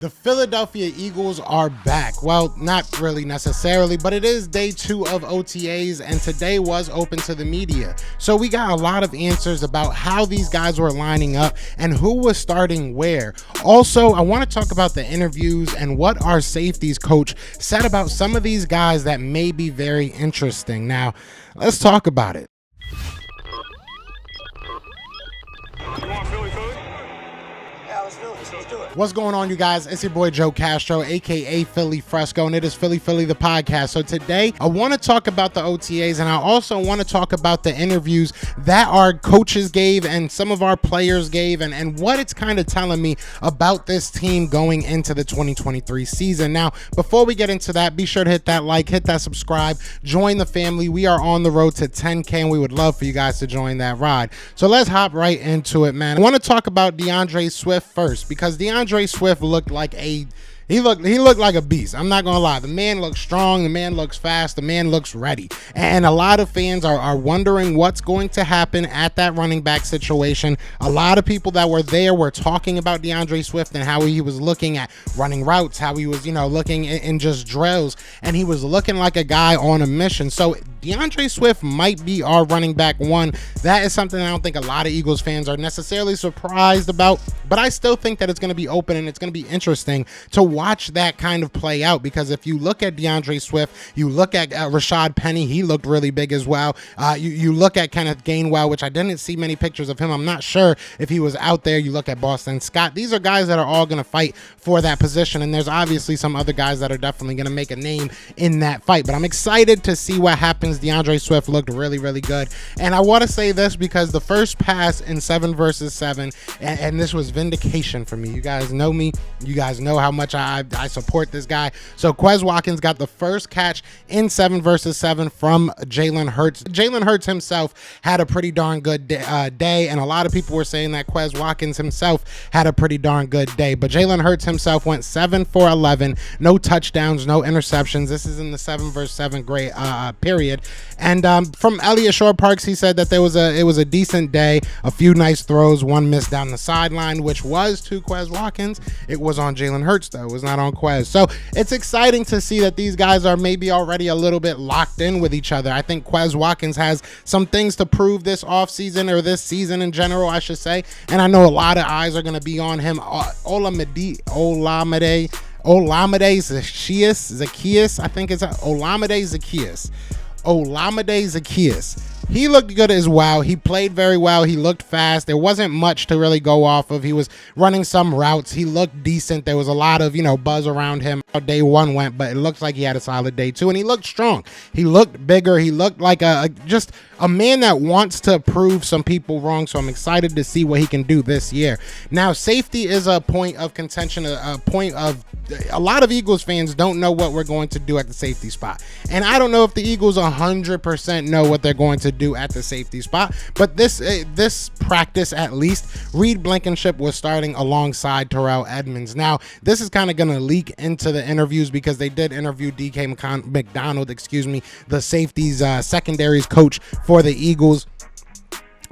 The Philadelphia Eagles are back. Well, not really necessarily, but it is day 2 of OTAs, and today was open to the media. So we got a lot of answers about how these guys were lining up and who was starting where. Also, I want to talk about the interviews and what our safeties coach said about some of these guys that may be very interesting. Now, let's talk about it. What's going on, you guys? It's your boy Joe Castro, aka Philly Fresco, and it is Philly the podcast. So today I want to talk about the OTAs, and I also want to talk about the interviews that our coaches gave and some of our players gave, and what it's kind of telling me about this team going into the 2023 season. Now, before we get into that, be sure to hit that like, hit that subscribe, join the family. We are on the road to 10K, and we would love for you guys to join that ride. So let's hop right into it, man. I want to talk about DeAndre Swift first, because DeAndre Swift looked like he looked like a beast. I'm not gonna lie. The man looks strong. The man looks fast. The man looks ready. And a lot of fans are wondering what's going to happen at that running back situation. A lot of people that were there were talking about DeAndre Swift and how he was looking at running routes, how he was, looking in just drills, and he was looking like a guy on a mission. So DeAndre Swift might be our running back one. That is something I don't think a lot of Eagles fans are necessarily surprised about, but I still think that it's going to be open and it's going to be interesting to watch that kind of play out, because if you look at DeAndre Swift, you look at Rashad Penny, he looked really big as well. You look at Kenneth Gainwell, which I didn't see many pictures of him. I'm not sure if he was out there. You look at Boston Scott. These are guys that are all going to fight for that position, and there's obviously some other guys that are definitely going to make a name in that fight, but I'm excited to see what happens. DeAndre Swift looked really, really good, and I want to say this because the first pass in 7 versus 7, and this was vindication for me. You guys know me. You guys know how much I support this guy. So Quez Watkins got the first catch in 7 versus 7 from Jalen Hurts. Jalen Hurts himself had a pretty darn good day, and a lot of people were saying that Quez Watkins himself had a pretty darn good day, but Jalen Hurts himself went 7 for 11, no touchdowns, no interceptions. This is in the 7 versus 7 grade period. And from Elliott Shore-Parks, he said that it was a decent day, a few nice throws, one miss down the sideline, which was to Quez Watkins. It was on Jalen Hurts, though. It was not on Quez. So it's exciting to see that these guys are maybe already a little bit locked in with each other. I think Quez Watkins has some things to prove this offseason, or this season in general, I should say. And I know a lot of eyes are going to be on him. Olamide Zaccheaus, I think it's Olamide Zaccheaus. He looked good as well. He played very well. He looked fast. There wasn't much to really go off of. He was running some routes. He looked decent. There was a lot of, buzz around him how day 1 went, but it looks like he had a solid day 2, and he looked strong. He looked bigger. He looked like just a man that wants to prove some people wrong, so I'm excited to see what he can do this year. Now, safety is a point of contention, a point of a lot of Eagles fans don't know what we're going to do at the safety spot. And I don't know if the Eagles 100% know what they're going to do at the safety spot, but this practice, at least, Reed Blankenship was starting alongside Terrell Edmunds. Now, this is kind of going to leak into the interviews, because they did interview DK McDonald, the safeties secondaries coach for the Eagles.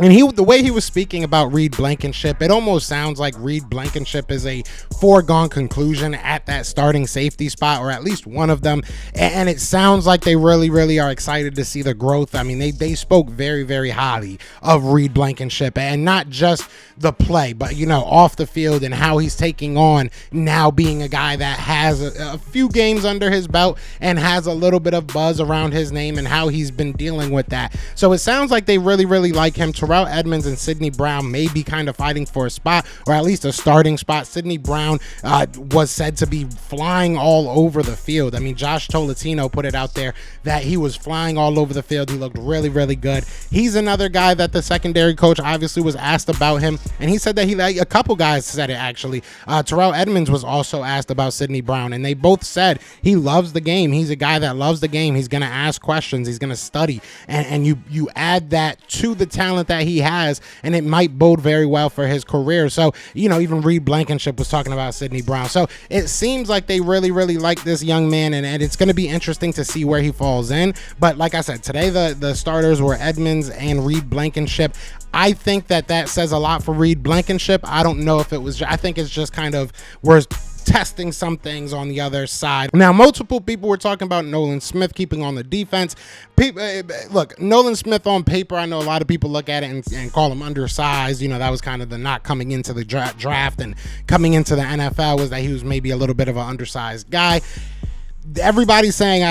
And the way he was speaking about Reed Blankenship, it almost sounds like Reed Blankenship is a foregone conclusion at that starting safety spot, or at least one of them. And it sounds like they really, really are excited to see the growth. I mean, they spoke very, very highly of Reed Blankenship, and not just the play, but, off the field, and how he's taking on now being a guy that has a few games under his belt and has a little bit of buzz around his name, and how he's been dealing with that. So it sounds like they really, really like him. Terrell Edmunds and Sidney Brown may be kind of fighting for a spot, or at least a starting spot. Sidney Brown was said to be flying all over the field. I mean, Josh Tolentino put it out there that he was flying all over the field. He looked really, really good. He's another guy that the secondary coach obviously was asked about him, and he said that a couple guys said it, actually. Terrell Edmunds was also asked about Sidney Brown, and they both said he loves the game. He's a guy that loves the game. He's going to ask questions. He's going to study, and you add that to the talent that he has, and it might bode very well for his career. So, even Reed Blankenship was talking about Sidney Brown. So it seems like they really, really like this young man, and it's going to be interesting to see where he falls in. But like I said, today the starters were Edmunds and Reed Blankenship. I think that says a lot for Reed Blankenship. I don't know if it was, I think it's just kind of, we're testing some things on the other side. Now, multiple people were talking about Nolan Smith keeping on the defense. Look, Nolan Smith on paper, I know a lot of people look at it and call him undersized. That was kind of the knock coming into the draft and coming into the NFL, was that he was maybe a little bit of an undersized guy. Everybody's saying,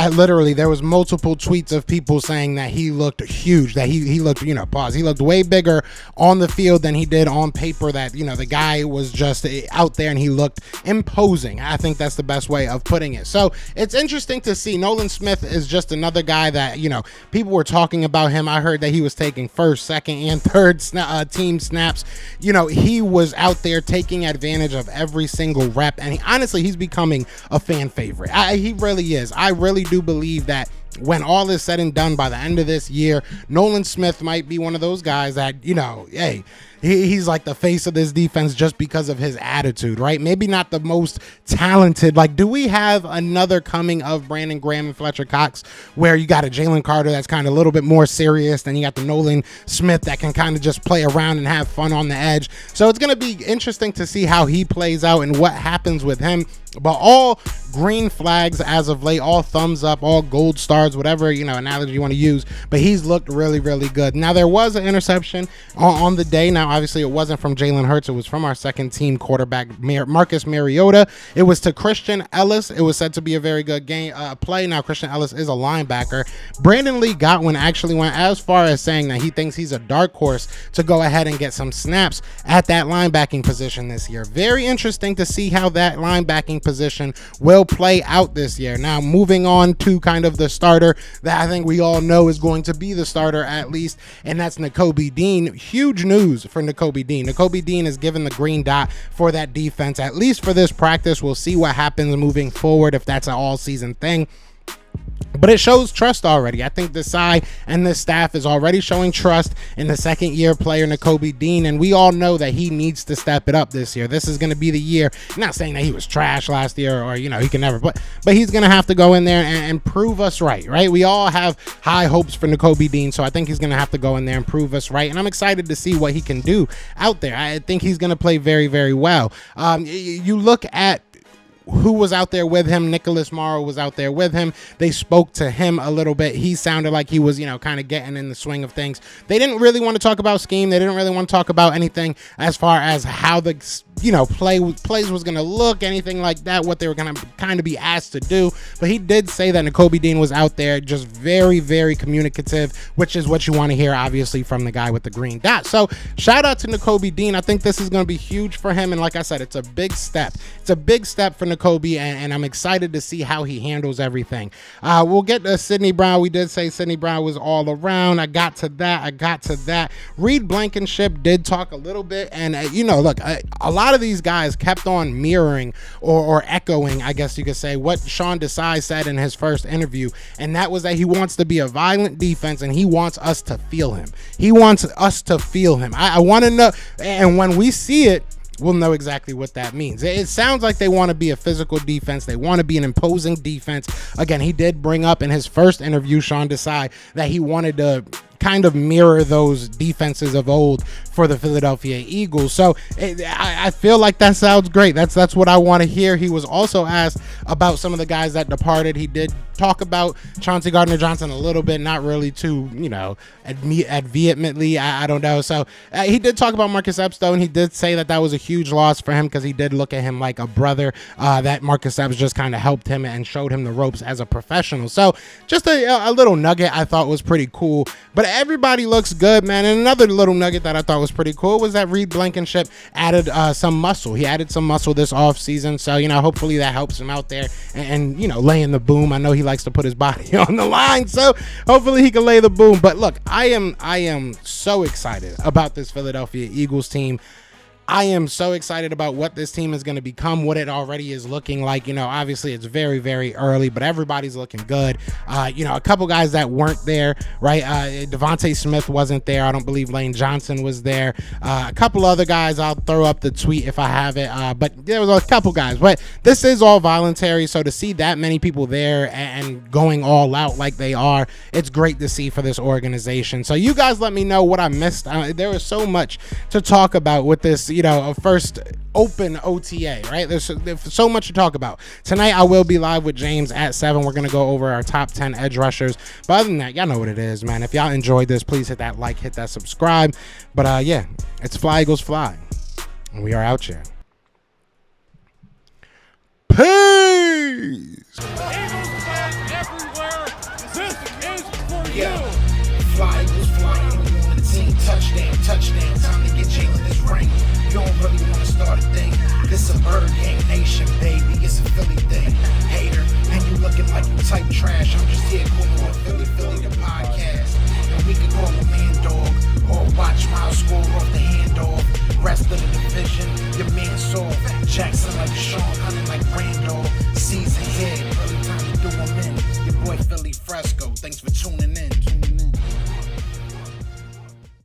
there was multiple tweets of people saying that he looked huge, that he looked, he looked way bigger on the field than he did on paper, that, the guy was just out there and he looked imposing. I think that's the best way of putting it. So it's interesting to see. Nolan Smith is just another guy that, people were talking about him. I heard that he was taking first, second, and third team snaps. He was out there taking advantage of every single rep, and he's becoming a fan favorite. He really is. I really do believe that when all is said and done, by the end of this year, Nolan Smith might be one of those guys that, hey, he's like the face of this defense just because of his attitude, right? Maybe not the most talented. Like, do we have another coming of Brandon Graham and Fletcher Cox, where you got a Jalen Carter that's kind of a little bit more serious, then you got the Nolan Smith that can kind of just play around and have fun on the edge? So it's going to be interesting to see how he plays out and what happens with him. But all green flags as of late, all thumbs up, all gold stars, whatever, analogy you want to use. But he's looked really, really good. Now, there was an interception on the day. Now, obviously, it wasn't from Jalen Hurts. It was from our second team quarterback, Marcus Mariota. It was to Christian Ellis. It was said to be a very good play. Now, Christian Ellis is a linebacker. Brandon Lee Godwin actually went as far as saying that he thinks he's a dark horse to go ahead and get some snaps at that linebacking position this year. Very interesting to see how that linebacking position will play out this year. Now, moving on to kind of the starter that I think we all know is going to be the starter at least, and that's Nakobe Dean. Huge news for Nakobe Dean. Nakobe Dean is given the green dot for that defense, at least for this practice. We'll see what happens moving forward, if that's an all-season thing. But it shows trust already. I think the side and the staff is already showing trust in the second-year player, Nakobe Dean, and we all know that he needs to step it up this year. This is going to be the year. I'm not saying that he was trash last year or, he can never play, but he's going to have to go in there and prove us right? We all have high hopes for Nakobe Dean, so I think he's going to have to go in there and prove us right, and I'm excited to see what he can do out there. I think he's going to play very, very well. You look at who was out there with him. Nicholas Morrow was out there with him. They spoke to him a little bit. He sounded like he was, kind of getting in the swing of things. They didn't really want to talk about scheme. They didn't really want to talk about anything as far as how the plays was going to look, anything like that, what they were going to kind of be asked to do. But he did say that Nakobe Dean was out there just very, very communicative, which is what you want to hear, obviously, from the guy with the green dot. So shout out to Nakobe Dean. I think this is going to be huge for him. And like I said, it's a big step. It's a big step for Nakobe, and I'm excited to see how he handles everything. We'll get to Sidney Brown. We did say Sidney Brown was all around. I got to that. Reed Blankenship did talk a little bit. And, look, a lot of these guys kept on mirroring or echoing, I guess you could say, what Sean Desai said in his first interview, and that was that he wants to be a violent defense and he wants us to feel him. He wants us to feel him. I want to know, and when we see it, we'll know exactly what that means. It sounds like they want to be a physical defense. They want to be an imposing defense. Again, he did bring up in his first interview, Sean Desai, that he wanted to kind of mirror those defenses of old for the Philadelphia Eagles. So I feel like that sounds great. That's what I want to hear. He was also asked about some of the guys that departed. He did talk about Chauncey Gardner-Johnson a little bit, not really too, vehemently. I don't know. So he did talk about Marcus Epps, though, and he did say that was a huge loss for him because he did look at him like a brother, that Marcus Epps just kind of helped him and showed him the ropes as a professional. So just a little nugget I thought was pretty cool. But everybody looks good, man. And another little nugget that I thought was pretty cool was that Reed Blankenship added some muscle. He added some muscle this offseason. So, hopefully that helps him out there and laying the boom. I know he likes to put his body on the line, so hopefully he can lay the boom. But look, I am so excited about this Philadelphia Eagles team. I am so excited about what this team is going to become, what it already is looking like. Obviously it's very, very early, but everybody's looking good. A couple guys that weren't there, right? Devontae Smith wasn't there. I don't believe Lane Johnson was there. A couple other guys, I'll throw up the tweet if I have it. But there was a couple guys, but this is all voluntary. So to see that many people there and going all out like they are, it's great to see for this organization. So you guys let me know what I missed. There was so much to talk about with this, a first open OTA, right? There's so much to talk about. Tonight, I will be live with James at 7. We're going to go over our top 10 edge rushers. But other than that, y'all know what it is, man. If y'all enjoyed this, please hit that like, hit that subscribe. But yeah, it's Fly Eagles Fly. And we are out here. Peace! Eagles fans everywhere, this is for you. Fly Eagles flying on the team. Touchdown. Time to get Jalen this ring. You don't really want to start a thing. This a bird game nation, baby. It's a Philly thing. Hater, and you looking like you type trash. I'm just here calling with Philly the podcast.